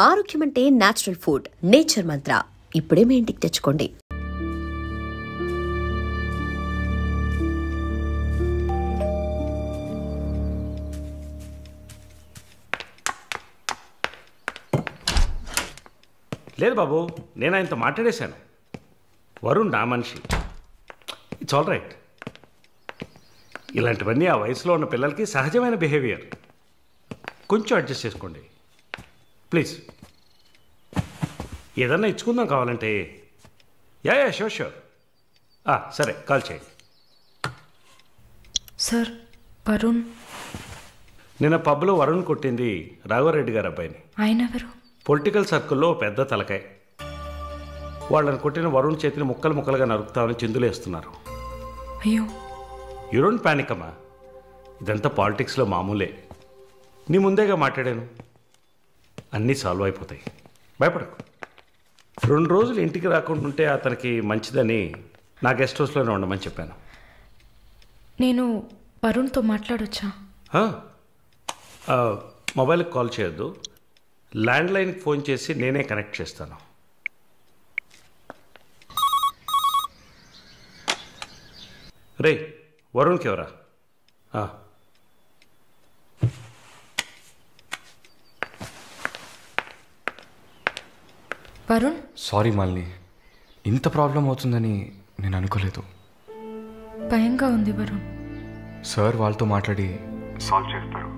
ఆరోగ్యం అంటే natural food. Nature మంత్ర ఇప్పుడే మీ ఇంటికి తెచ్చుకోండి. లేదు బాబు, నేను ఆయనతో మాట్లాడేశాను. వరుణ్ నా మనిషి. It's all right. ఇలాంటివన్నీ ఆ వయసులో ఉన్న పిల్లలకి సహజమైన బిహేవియర్. కొంచెం అడ్జస్ట్ చేసుకోండి ప్లీజ్. ఏదన్నా ఇచ్చుకుందాం కావాలంటే. Yeah sure sure. సరే, కాల్ చేయండి. సార్, వరుణ్ నిన్న పబ్లో వరుణ్ కొట్టింది రాఘవరెడ్డి గారు అబ్బాయిని. ఆయన ఎవరు? పొలిటికల్ సర్కిల్లో పెద్ద తలకాయ. వాళ్ళని కొట్టిన వరుణ్ చేతిని ముక్కలు ముక్కలుగా నరుకుతామని చిందులేస్తున్నారు. అయ్యో, యూ డోంట్ పానిక్ అమ్మా. ఇదంతా పాలిటిక్స్లో మామూలే. నీ ముందేగా మాట్లాడాను. అన్నీ సాల్వ్ అయిపోతాయి, భయపడకు. 2 రోజులు ఇంటికి రాకుండా ఉంటే అతనికి మంచిదని నా గెస్ట్ హౌస్లోనే ఉండమని చెప్పాను. నేను వరుణ్తో మాట్లాడొచ్చా? మొబైల్కి కాల్ చేయొద్దు. ల్యాండ్లైన్కి ఫోన్ చేసి నేనే కనెక్ట్ చేస్తాను. రే, వరుణ్కి ఎవరా? వరుణ్, సారీ మాలిని, ఇంత ప్రాబ్లం అవుతుందని నేను అనుకోలేదు. భయంగా ఉంది వరుణ్. సార్ వాళ్ళతో మాట్లాడి సాల్వ్ చేస్తారు.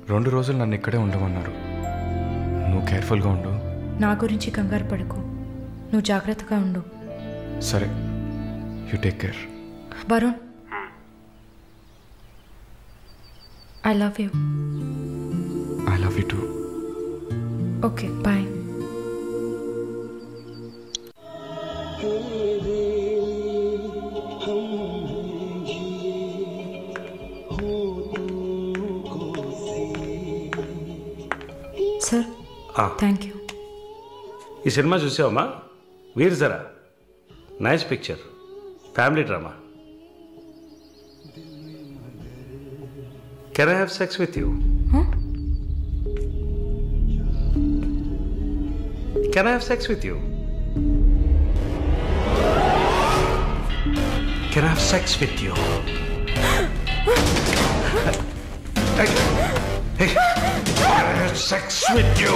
2 రోజులు నన్ను ఇక్కడే ఉండమన్నారు. నువ్వు కేర్ఫుల్గా ఉండు. నా గురించి కంగారు పడకు, నువ్వు జాగ్రత్తగా ఉండు. సరే, you take care. Varun, I love you. I love you too. Okay, bye. Sir, thank you. ఈ సినిమా చూసావమ్మా? Veer Zaara. Nice picture, family drama. Can I have sex with you? Can I have sex with you? Can I have sex with you? Hey, I have sex with you.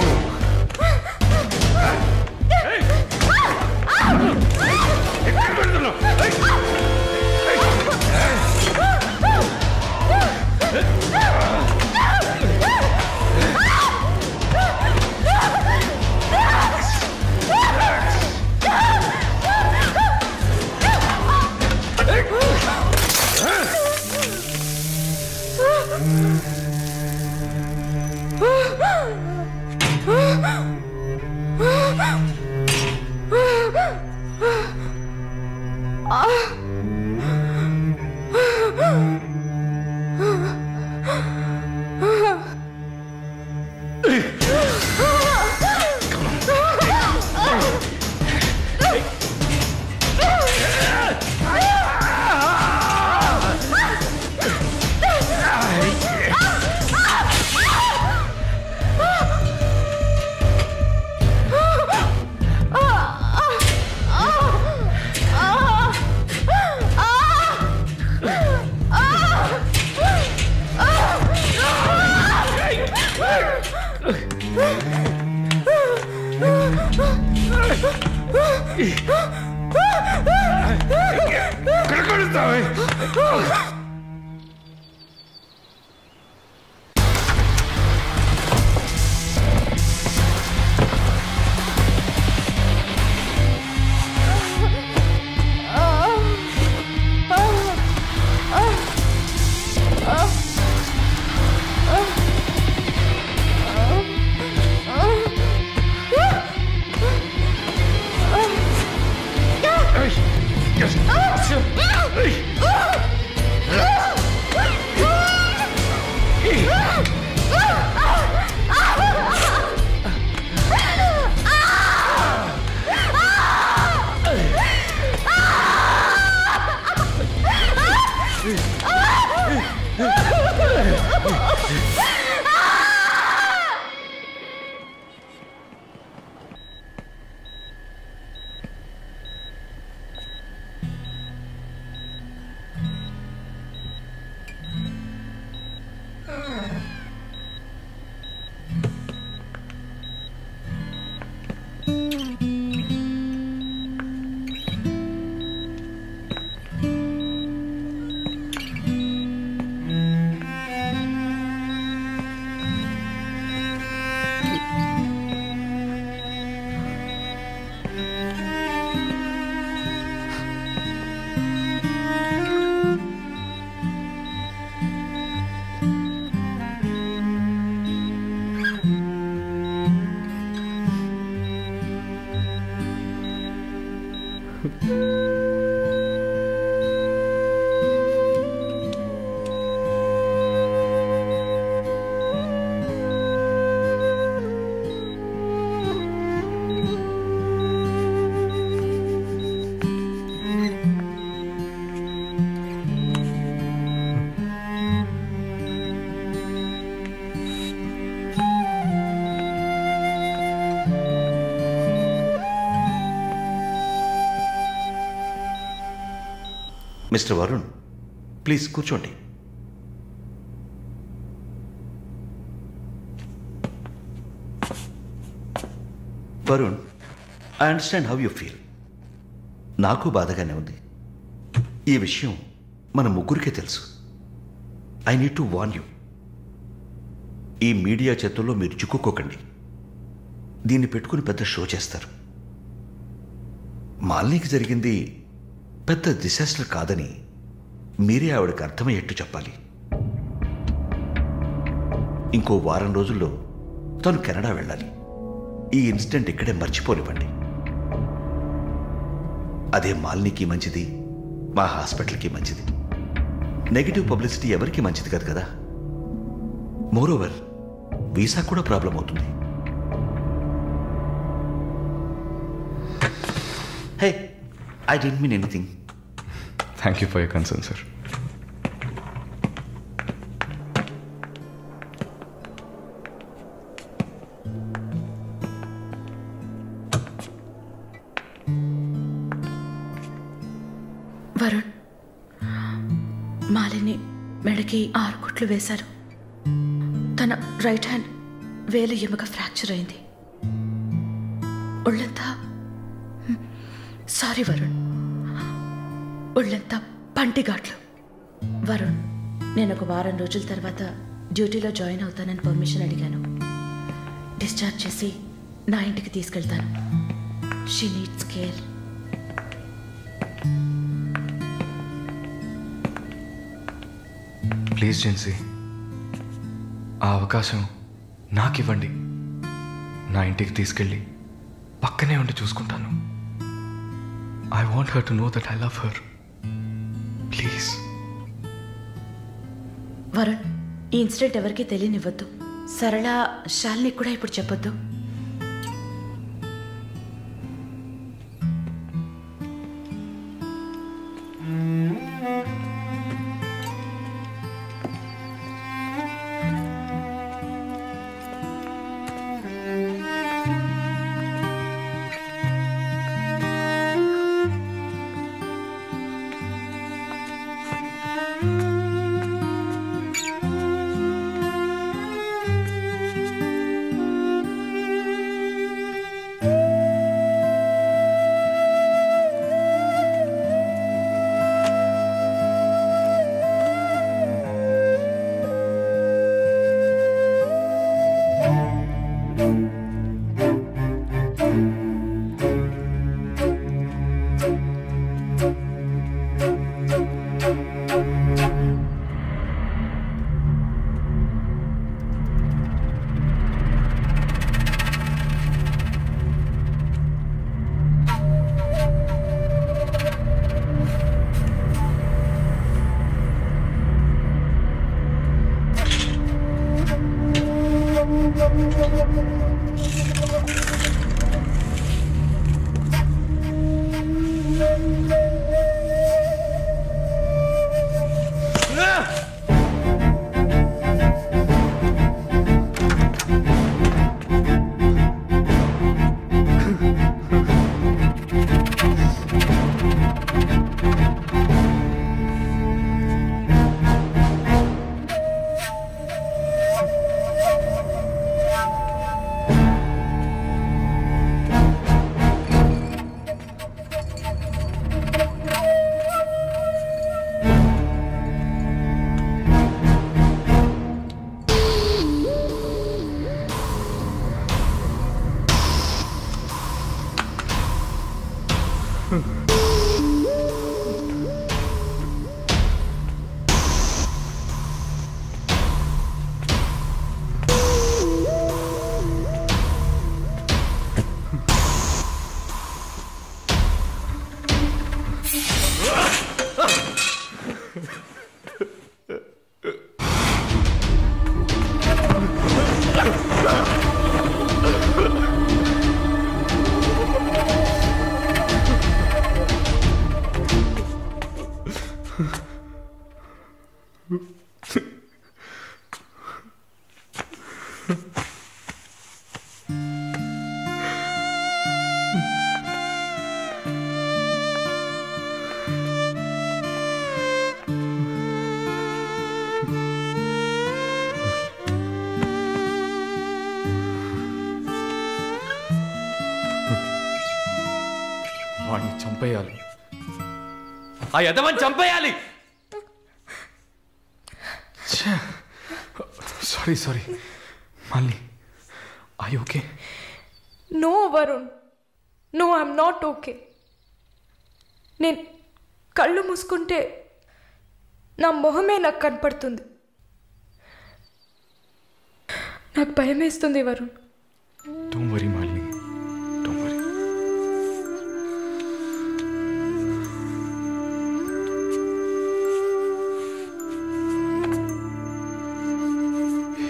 Hey! Mister Varun, please కూర్చోండి. Varun, I understand how you feel. నాకు బాధగానే ఉంది. ఈ విషయం మన ముగ్గురికే తెలుసు. I need to warn you. ఈ media చేతుల్లో మీరు చిక్కుకోకండి. దీన్ని పెట్టుకుని పెద్ద షో చేస్తారు. మాలినికి జరిగింది పెద్ద డిసాస్టర్ కాదని మీరే ఆవిడకి అర్థమయ్యేట్టు చెప్పాలి. ఇంకో వారం రోజుల్లో తను కెనడా వెళ్ళాలి. ఈ ఇన్సిడెంట్ ఇక్కడే మర్చిపోనివ్వండి. అదే మాలినికి మంచిది, మా హాస్పిటల్కి మంచిది. నెగిటివ్ పబ్లిసిటీ ఎవరికి మంచిది కాదు కదా. మోరోవర్ వీసా కూడా ప్రాబ్లం అవుతుంది. హే, I didn't mean anything. Thank you for your concern, sir. Varun, Malini మెడకి 6 కుట్లు వేశారు. తన రైట్ హ్యాండ్ వేలు ఎముక ఫ్రాక్చర్ అయింది. ఒళ్ళంతా సారీ వరుణ్, ఒళ్ళంతా పంటిఘాట్లు. వరుణ్, నేను ఒక వారం రోజుల తర్వాత డ్యూటీలో జాయిన్ అవుతానని పర్మిషన్ అడిగాను. డిశ్చార్జ్ చేసి నా ఇంటికి తీసుకెళ్తాను. She needs care. Please Jincy, ఆ అవకాశం నాకు ఇవ్వండి. నా ఇంటికి తీసుకెళ్ళి పక్కనే ఉండి చూసుకుంటాను. I want her to know that I love her. Please. Varun, ఈ ఇన్సిడెంట్ ఎవరికీ తెలియనివ్వద్దు. సరళ, శాలిని కూడా ఇప్పుడు చెప్పొద్దు. వాడిని చంపేయాలి, ఆ యదవని చంపేయాలి. సారీ మళ్ళీ I okay? No Varun, no I'm not okay. నేను కళ్ళు మూసుకుంటే నా మొహమే నాకు కనపడుతుంది. నాకు భయం వేస్తుంది Varun. Don't worry Malini, don't worry.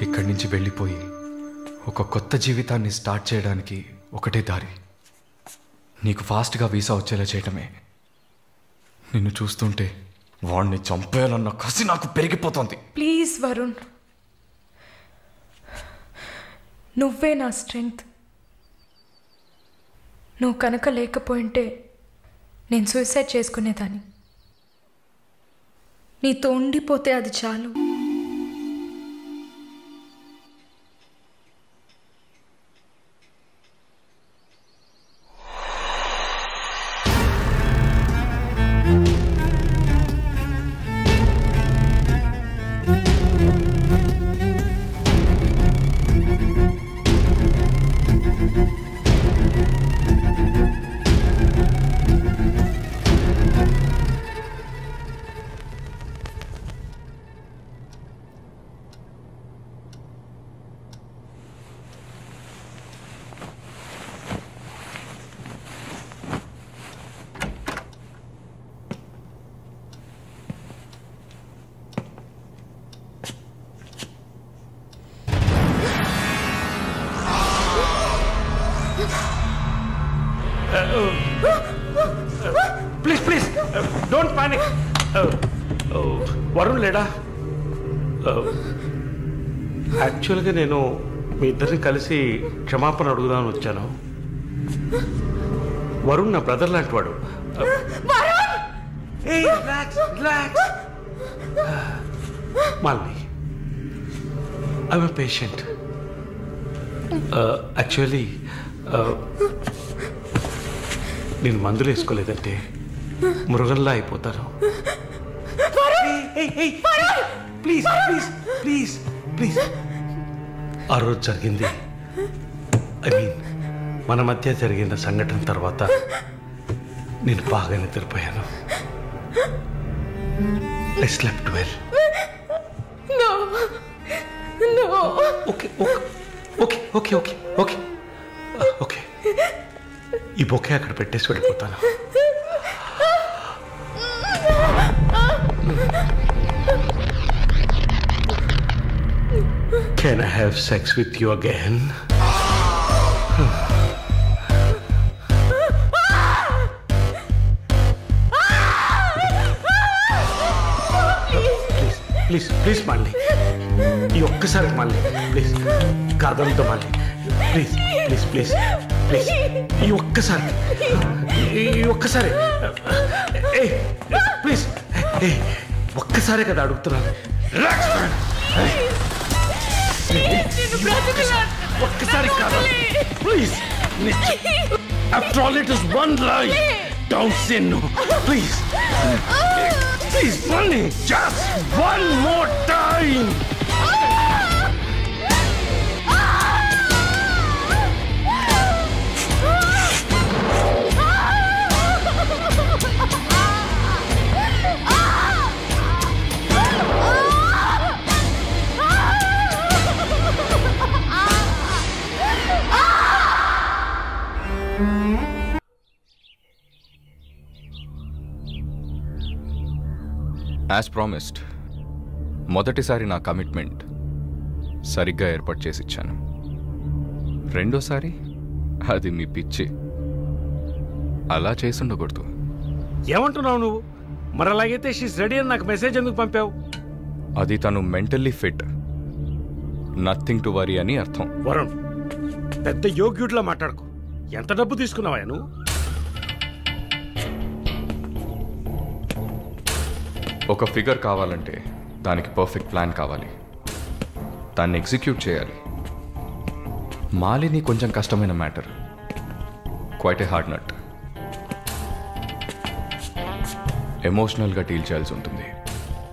ఇక్కడి నుంచి వెళ్ళిపోయి ఒక కొత్త జీవితాన్ని స్టార్ట్ చేయడానికి ఒకటే దారి, నీకు ఫాస్ట్గా వీసా వచ్చేలా చేయటమే. నిన్ను చూస్తుంటే వాడిని చంపేయాలన్న కసి నాకు పెరిగిపోతుంది. ప్లీజ్ వరుణ్, నువ్వే నా స్ట్రెంగ్త్. నువ్వు కనుక లేకపోయింటే నేను సూసైడ్ చేసుకునేదాన్ని. నీతో ఉండిపోతే అది చాలు. Please don't panic. వరుణ్ లేడా? యాక్చువల్గా నేను మీ ఇద్దరిని కలిసి క్షమాపణ అడుగుదామని వచ్చాను. వరుణ్ నా బ్రదర్ లాంటి వాడు. Malini, I'm a patient. Actually నేను మందులు వేసుకోలేదంటే మృగంలా అయిపోతాను. Please please please please. ఆ రోజు జరిగింది, ఐ మీన్ మన మధ్య జరిగిన సంఘటన తర్వాత నేను బాగా నిద్రపోయాను. I slept well. Okay okay okay okay okay okay. ఈ బొకే అక్కడ పెట్టేసి వెళ్ళిపోతాను. Can I have sex with you again? Please please మళ్ళీ ఈ ఒక్కసారి మళ్ళీ ప్లీజ్ కాదంతో మళ్ళీ ప్లీజ్ ప్లీజ్ ప్లీజ్ ప్లీజ్ ఈ ఒక్కసారి ప్లీజ్ ఒక్కసారే కదా అడుగుతున్నాను. ఒక్కసారి కాదు please. After all, it is one lie. Don't say no. Please. Please, Bunny. Just one more time. As promised మొదటిసారి నా కమిట్మెంట్ సరిగ్గా ఏర్పాటు చేసి ఇచ్చాను. రెండోసారి అది మీ పిచ్చి. అలా చేసి ఉండకూడదు. ఏమంటున్నావు నువ్వు? మరి అలాగైతే షీస్ రెడీ అని నాకు మెసేజ్ ఎందుకు పంపావు? అది తను mentally fit, nothing to worry అని అర్థం. వరుణ్, పెద్ద యోగ్యుడిలా మాట్లాడుకో. ఎంత డబ్బు తీసుకున్నావా నువ్వు? ఒక ఫిగర్ కావాలంటే దానికి పర్ఫెక్ట్ ప్లాన్ కావాలి, దాన్ని ఎగ్జిక్యూట్ చేయాలి. మాలిని కొంచెం కష్టమైన matter, quite a hard nut. ఎమోషనల్గా డీల్ చేయాల్సి ఉంటుంది.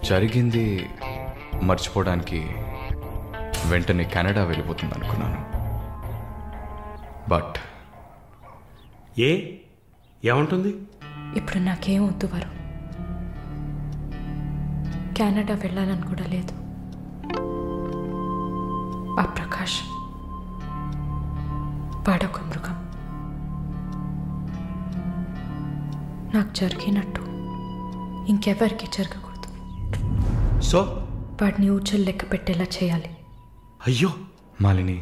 జరిగింది మర్చిపోవడానికి వెంటనే కెనడా వెళ్ళిపోతుంది అనుకున్నాను. బట్ ఏమంటుంది? ఇప్పుడు నాకేం వద్దు వరుణ్. కెనడా వెళ్ళాలని కూడా లేదు. ఆ ప్రకాష్ వాడొక మృగం. నాకు జరిగినట్టు ఇంకెవరికి జరగకూడదు. సో వాడిని ఊచలు లెక్క పెట్టేలా చేయాలి. అయ్యో మాలిని,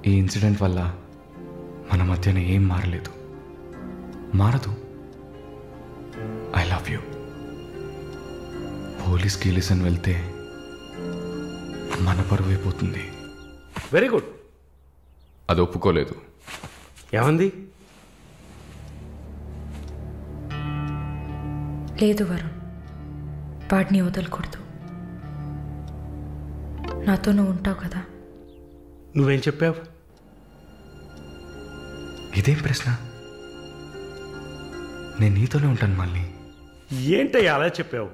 ఈ ఇన్సిడెంట్ వల్ల మన మధ్యన ఏం మారలేదు, మారదు. I love you. పోలీస్ గీలిసన్ వెళ్తే మన పరువు అయిపోతుంది. Very good. అది ఒప్పుకోలేదు. ఏమంది? లేదు వరుణ్, వాడిని వదలకూడదు. నాతో నువ్వు ఉంటావు కదా. నువ్వేం చెప్పావు? ఇదేం ప్రశ్న? నేను నీతోనే ఉంటాను మళ్ళీ. ఏంటయ్యా అలా చెప్పావు?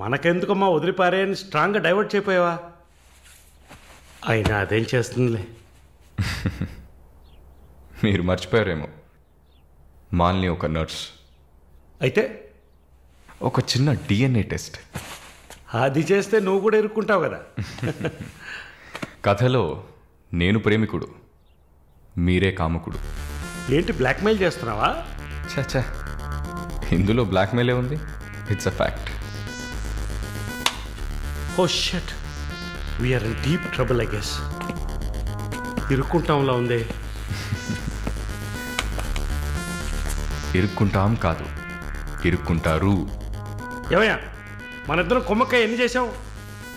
మనకెందుకమ్మా వదిలిపారే అని స్ట్రాంగ్గా డైవర్ట్ చేయపోయావా? అయినా అదేం చేస్తుందిలే. మీరు మర్చిపోయారేమో, మాలిని ఒక నర్స్. అయితే ఒక చిన్న DNA టెస్ట్. అది చేస్తే నువ్వు కూడా ఇరుక్కుంటావు కదా. కథలో నేను ప్రేమికుడు, మీరే కాముకుడు. ఏంటి బ్లాక్మెయిల్ చేస్తున్నావా? చచ్చా, ఇందులో బ్లాక్మెయిలే ఉంది. It's a fact. Oh shit, we're in deep trouble I guess. ఇరుక్కుంటాంలా ఉందే. ఇరుక్కుంటాం కాదు, ఇరుక్కుంటారు. ఏమయ్యా, మన ఇద్దరం కొమ్మక్కాయ ఎన్ని చేసాం?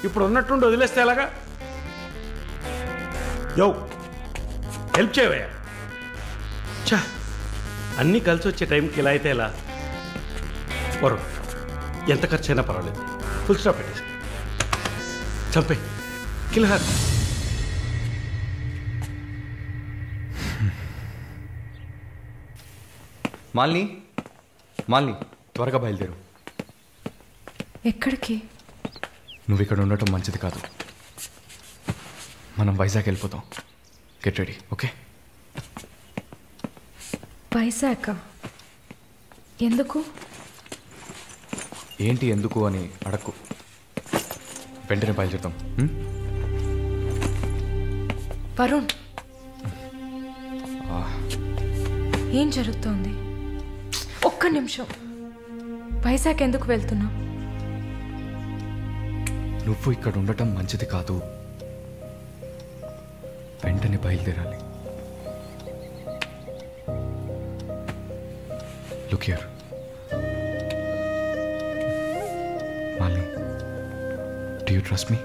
ఇప్పుడు ఉన్నట్టుండి వదిలేస్తే ఎలాగా? యో, హెల్ప్ చేయవయ్యా. చా, అన్నీ కలిసి వచ్చే టైంకి ఇలా అయితే ఎలా? వరుణ్, ఎంత ఖర్చు అయినా పర్వాలేదు, ఫుల్ స్టాప్ పెట్టేసి చంపే కిల్హర్. మాలిని, మాలిని, త్వరగా బయలుదేరు. ఎక్కడికి? నువ్వు ఇక్కడ ఉండటం మంచిది కాదు. మనం వైజాగ్ వెళ్ళిపోతాం. Get ready, okay? వైజాగ్ ఎందుకు? ఏంటి ఎందుకు అని అడక్కు, వెంటనే బయలుదేరుతాం. వరుణ్, ఏం జరుగుతోంది? ఒక్క నిమిషం. వైజాగ్ ఎందుకు వెళ్తున్నావు? నువ్వు ఇక్కడ ఉండటం మంచిది కాదు, వెంటనే బయలుదేరాలి. Look here Malini, do you trust me?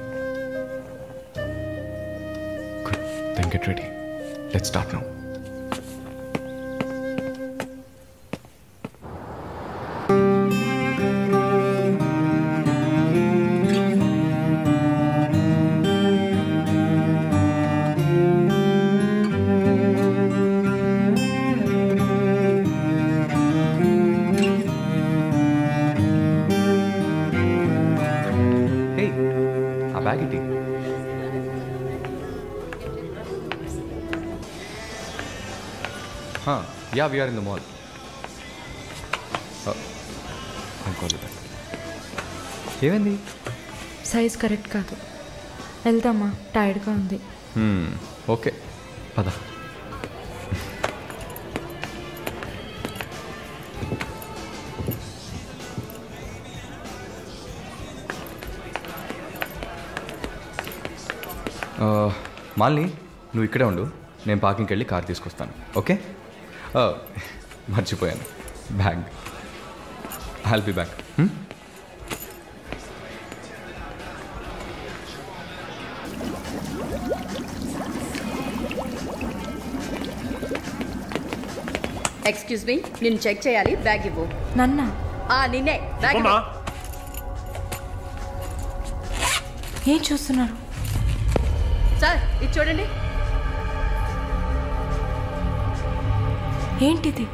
Good, then get ready. Let's start now. Yeah, we are in the mall. I'll call you back. ఏమైంది? సైజ్ కరెక్ట్ కాదు. వెళ్దామా? టైర్డ్గా ఉంది. ఓకే, పద. మాలిని నువ్వు ఇక్కడే ఉండు, నేను పార్కింగ్కి వెళ్ళి కార్ తీసుకొస్తాను. ఓకే? మర్చిపోయాను, bag. I'll be back. Excuse me, నేను చెక్ చేయాలి, బ్యాగ్ ఇవ్వు. నన్నా? నిన్నే, బ్యాగ్ ఇవ్వు. ఏం చూస్తున్నారు సార్? ఇది చూడండి. ఏంటిది?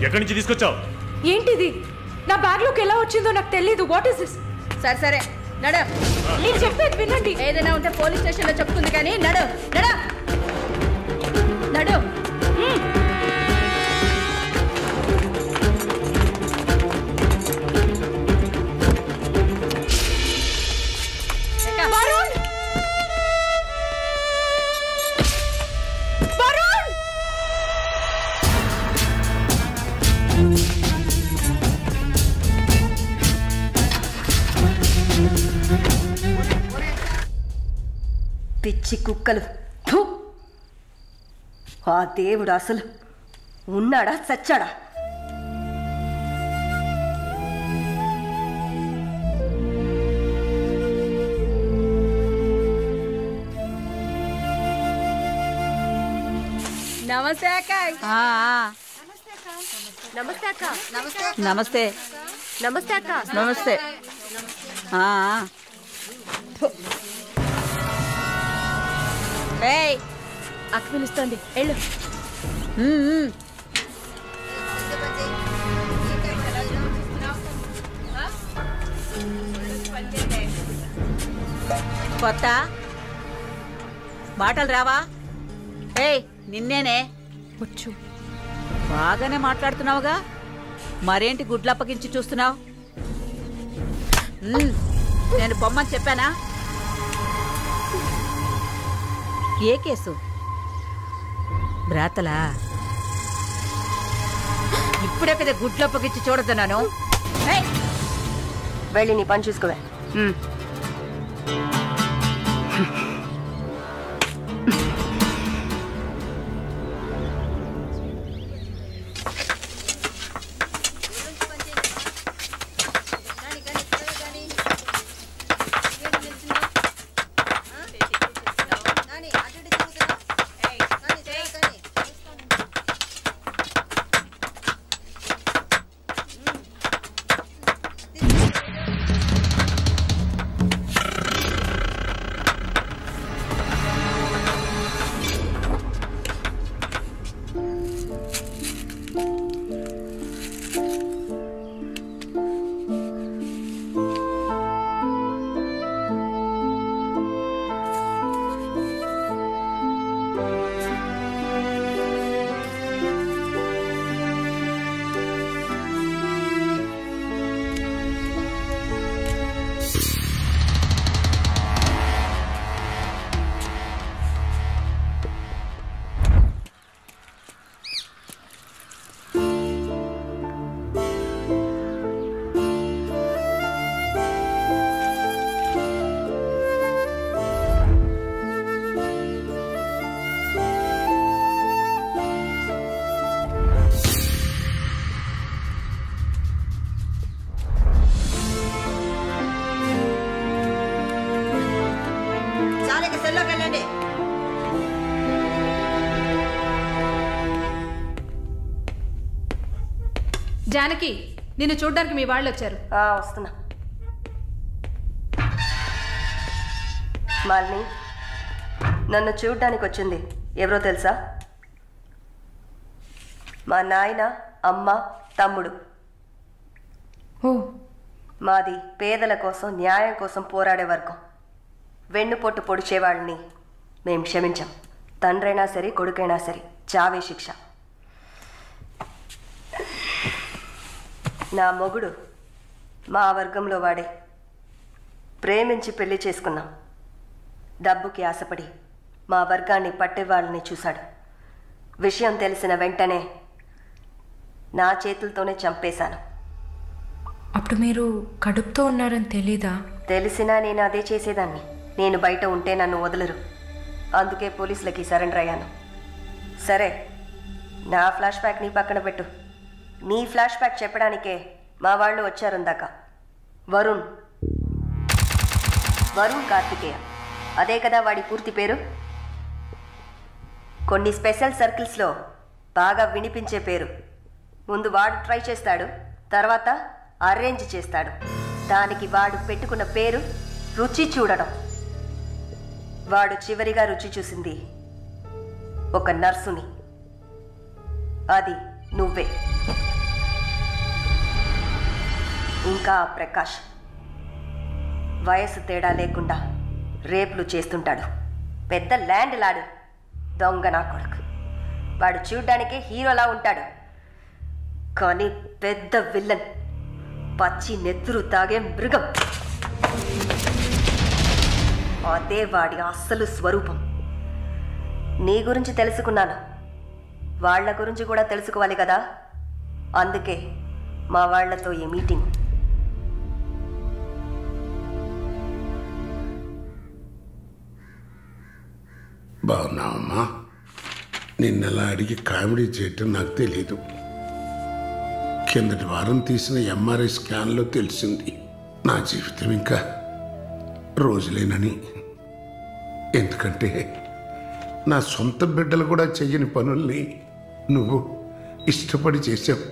ఎక్కడి నుంచి తీసుకొచ్చావు? ఏంటిది? నా బ్యాగ్లోకి ఎలా వచ్చిందో నాకు తెలీదు. What is this? సరే సరే నడు. నేను చెప్పేది వినండి. ఏదైనా ఉంటే పోలీస్ స్టేషన్లో చెప్తుంది కానీ నడు నడు నడు. వరుణ్! వరుణ్! పిచ్చి కుక్కలు. థు! ఆ దేవుడు అసలు ఉన్నాడా చచ్చాడా? నమస్తే అక్క. నమస్తే అక్క. నమస్తే నమస్తే అక్క. నమస్తే. అక్క పిలుస్తోంది, వెళ్ళు. కొత్త మాటలు రావా? నిన్నేనే. వచ్చు. బాగానే మాట్లాడుతున్నావుగా, మరేంటి గుడ్లప్పగించి చూస్తున్నావు? నేను పొమ్మని చెప్పానా? ఏ కేసు? బ్రాతలా? ఇప్పుడే కదా గుడ్లప్పగించి చూడొద్దన్నాను. వెళ్ళి నీ పని చూసుకోవే. జానకి, నిన్ను చూడ్డానికి మీ వాళ్ళు వచ్చారు. వస్తున్నా. మాలిని, నన్ను చూడ్డానికి వచ్చింది ఎవరో తెలుసా? మా నాయన, అమ్మ, తమ్ముడు. మాది పేదల కోసం, న్యాయం కోసం పోరాడే వర్గం. వెన్నుపొట్టు పొడిచేవాళ్ళని మేం క్షమించాం. తండ్రైనా సరే, కొడుకైనా సరే, చావే శిక్ష. నా మొగుడు మా వర్గంలో వాడే. ప్రేమించి పెళ్లి చేసుకున్నాం. డబ్బుకి ఆశపడి మా వర్గాన్ని పట్టేవాళ్ళని చూశాడు. విషయం తెలిసిన వెంటనే నా చేతులతోనే చంపేశాను. అప్పుడు మీరు కడుపుతో ఉన్నారని తెలీదా? తెలిసినా నేను అదే చేసేదాన్ని. నేను బయట ఉంటే నన్ను వదలరు. అందుకే పోలీసులకి సరెండర్ అయ్యాను. సరే, నా ఫ్లాష్ బ్యాక్ నీ పక్కన పెట్టు. నీ ఫ్లాష్ బ్యాక్ చెప్పడానికే మా వాళ్ళు వచ్చారుందాక. వరుణ్ కార్తికేయ, అదే కదా వాడి పూర్తి పేరు. కొన్ని స్పెషల్ సర్కిల్స్లో బాగా వినిపించే పేరు. ముందు వాడు ట్రై చేస్తాడు, తర్వాత అరేంజ్ చేస్తాడు. దానికి వాడు పెట్టుకున్న పేరు రుచి చూడడం. వాడు చివరిగా రుచి చూసింది ఒక నర్సుని. అది నువ్వే. ఇంకా ప్రకాష్ వయసు తేడా లేకుండా రేపులు చేస్తుంటాడు. పెద్ద ల్యాండ్ లాడు, దొంగ నా కొడుకు. వాడు చూడ్డానికే హీరోలా ఉంటాడు, కానీ పెద్ద విల్లన్, పచ్చి నెత్తురు తాగే మృగం. అదే వాడి అస్సలు స్వరూపం. నీ గురించి తెలుసుకున్నాను, వాళ్ళ గురించి కూడా తెలుసుకోవాలి కదా. అందుకే మా వాళ్లతో ఈ మీటింగ్. బాగున్నావమ్మా? నిన్నలా అడిగి కామెడీ చేయటం నాకు తెలీదు. కిందటి వారం తీసిన ఎంఆర్ఐ స్కాన్లో తెలిసింది నా జీవితం ఇంకా రోజులేనని. ఎందుకంటే నా సొంత బిడ్డలు కూడా చెయ్యని పనుల్ని నువ్వు ఇష్టపడి చేసావు.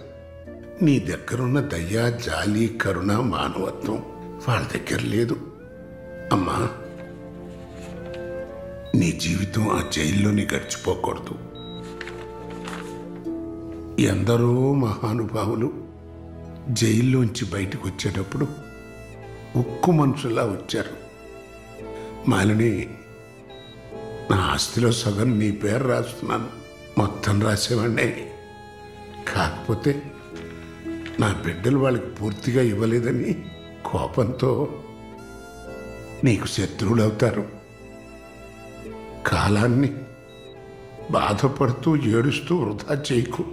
నీ దగ్గరున్న దయ, జాలి, కరుణ, మానవత్వం వాళ్ళ దగ్గర లేదు. అమ్మా, నీ జీవితం ఆ జైల్లోని గడిచిపోకూడదు. ఎందరో మహానుభావులు జైల్లోంచి బయటకు వచ్చేటప్పుడు ఉక్కు మనుషులా వచ్చారు. మాలిని, నా ఆస్తిలో సగం నీ పేరు రాస్తున్నాను, మొత్తం రాసేవాడినే. కాకపోతే నా బిడ్డలు వాళ్ళకి పూర్తిగా ఇవ్వలేదని కోపంతో నీకు శత్రువులు అవుతారు. కాలాన్ని బాధపడుతూ ఏడుస్తూ వృధా చేయకు.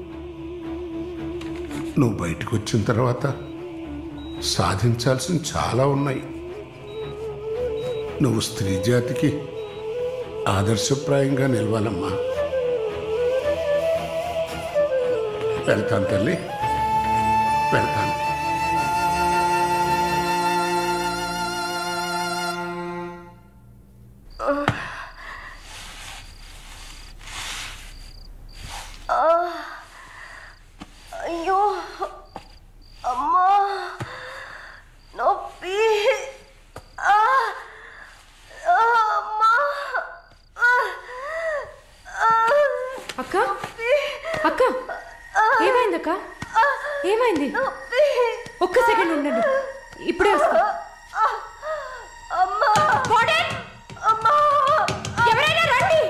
నువ్వు బయటకు వచ్చిన తర్వాత సాధించాల్సిన చాలా ఉన్నాయి. నువ్వు స్త్రీ జాతికి ఆదర్శప్రాయంగా నిలవాలమ్మా. వెళ్తాను తల్లి, వెళ్తాను. అయ్యో అమ్మా, నొప్పి. అక్క అక్క, ఏమైందక్క? ఏమైంది? ఒక్క సెకండ్ ఉండండి, ఇప్పుడే వస్తా. ఎవరైనా రండి.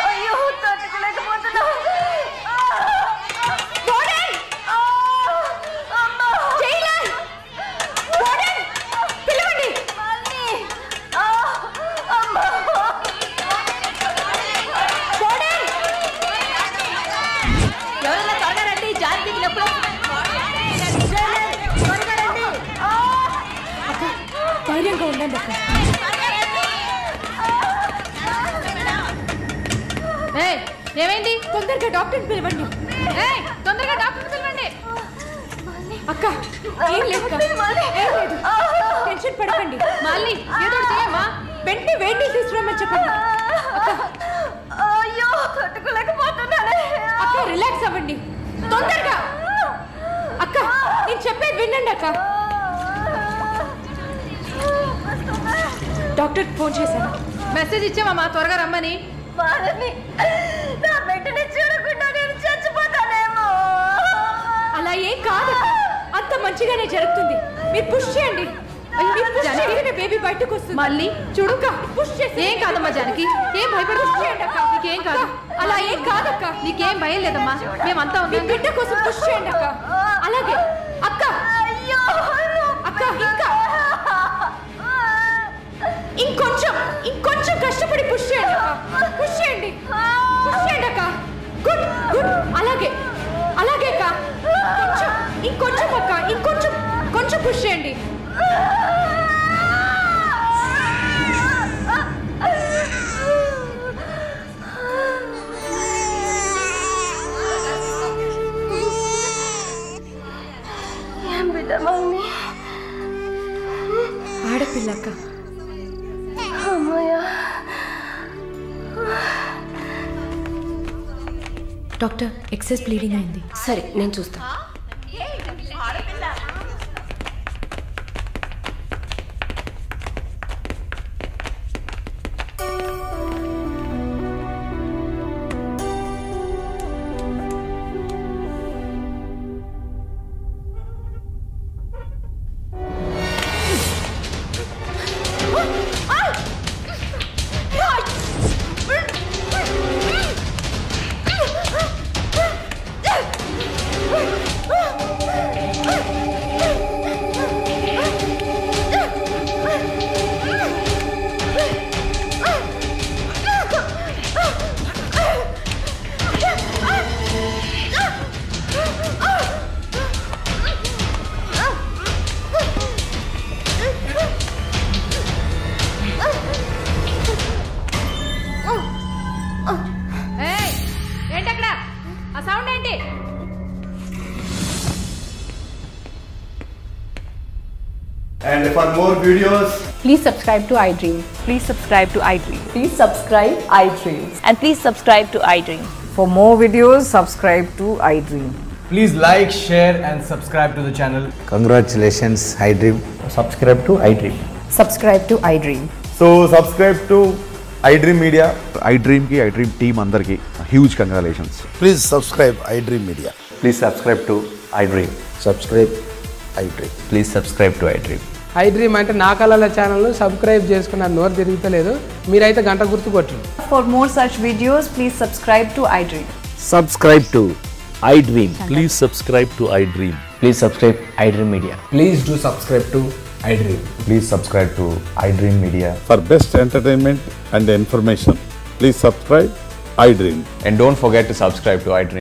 అయ్యో, తట్టుకోలేకపోతున్నా. ధైర్యంగా ఉండండి అక్క. ఏమైంది? తొందరగా డాక్టర్ని పిలవండి. తొందరగా డాక్టర్ని పిలవండి. అక్క, ఏం లేదు, టెన్షన్ పడకండి. మళ్ళీ ఏదో చేయమ్మా. వెంటనే వేడి తీసుకురమ్మని చెప్పండి. అయ్యో, తట్టుకోలేకపోతున్నానే. అక్క, రిలాక్స్ అవ్వండి తొందరగా. అక్క, నేను చెప్పేది వినండి అక్క. డాక్టర్కి ఫోన్ చేశాను, మెసేజ్ ఇచ్చామమ్మా త్వరగా రమ్మని. నా బిడ్డని చూడకుండా నేను చచ్చిపోతానేమో. అలా ఏం కాదు, అంత మంచిగానే జరుగుతుంది. మీరు పుష్ చేయండి. బేబీ బయటకు వస్తుంది. మళ్ళీ చూడు, పుష్ చేసి. ఏం కాదమ్మా జానకి, ఏం భయపడి. పుష్ చేయండి అక్క. నీకేం కాదు. అలా ఏం కాదక్క, నీకేం భయం లేదమ్మా. మేమంతా మీ బిడ్డ కోసం పుష్ చేయండి అక్క. అలాగే అక్క. అయ్యో అక్క, ఇంకొంచెం కష్టపడి పుష్ చేయండి అక్క. పుష్ చేయండి అక్క. Good good. అలాగే అక్క. ఇంకొంచెం అక్క, కొంచెం పుష్ చేయండి. డాక్టర్ ఎక్సెస్ బ్లీడింగ్ అయింది. సరే నేను చూస్తాను. ఏంటక్కడ ఆ సౌండ్ ఏంటి? And for more videos, Please subscribe to iDream. Please subscribe to iDream. Please subscribe iDream. And please subscribe to iDream. For more videos, subscribe to iDream. please like, share and subscribe to the channel. Congratulations, iDream. Subscribe to iDream. Subscribe to iDream. So subscribe to iDream Media. iDream ki iDream team andarki huge congratulations. Please subscribe iDream Media. Please subscribe to iDream. Subscribe iDream. Please subscribe to iDream. iDream అంటే నా కళల ఛానల్ను subscribe చేసుకున్న నోరు తిరుగుతలేదు. మీరైతే గంట గుర్తు కొట్టండి. For more such videos, please subscribe to iDream. Subscribe to iDream. Please subscribe to iDream. Please subscribe iDream Media. Please do subscribe to iDream. Please subscribe to iDream Media. For best entertainment and information, please subscribe iDream. And don't forget to subscribe to iDream.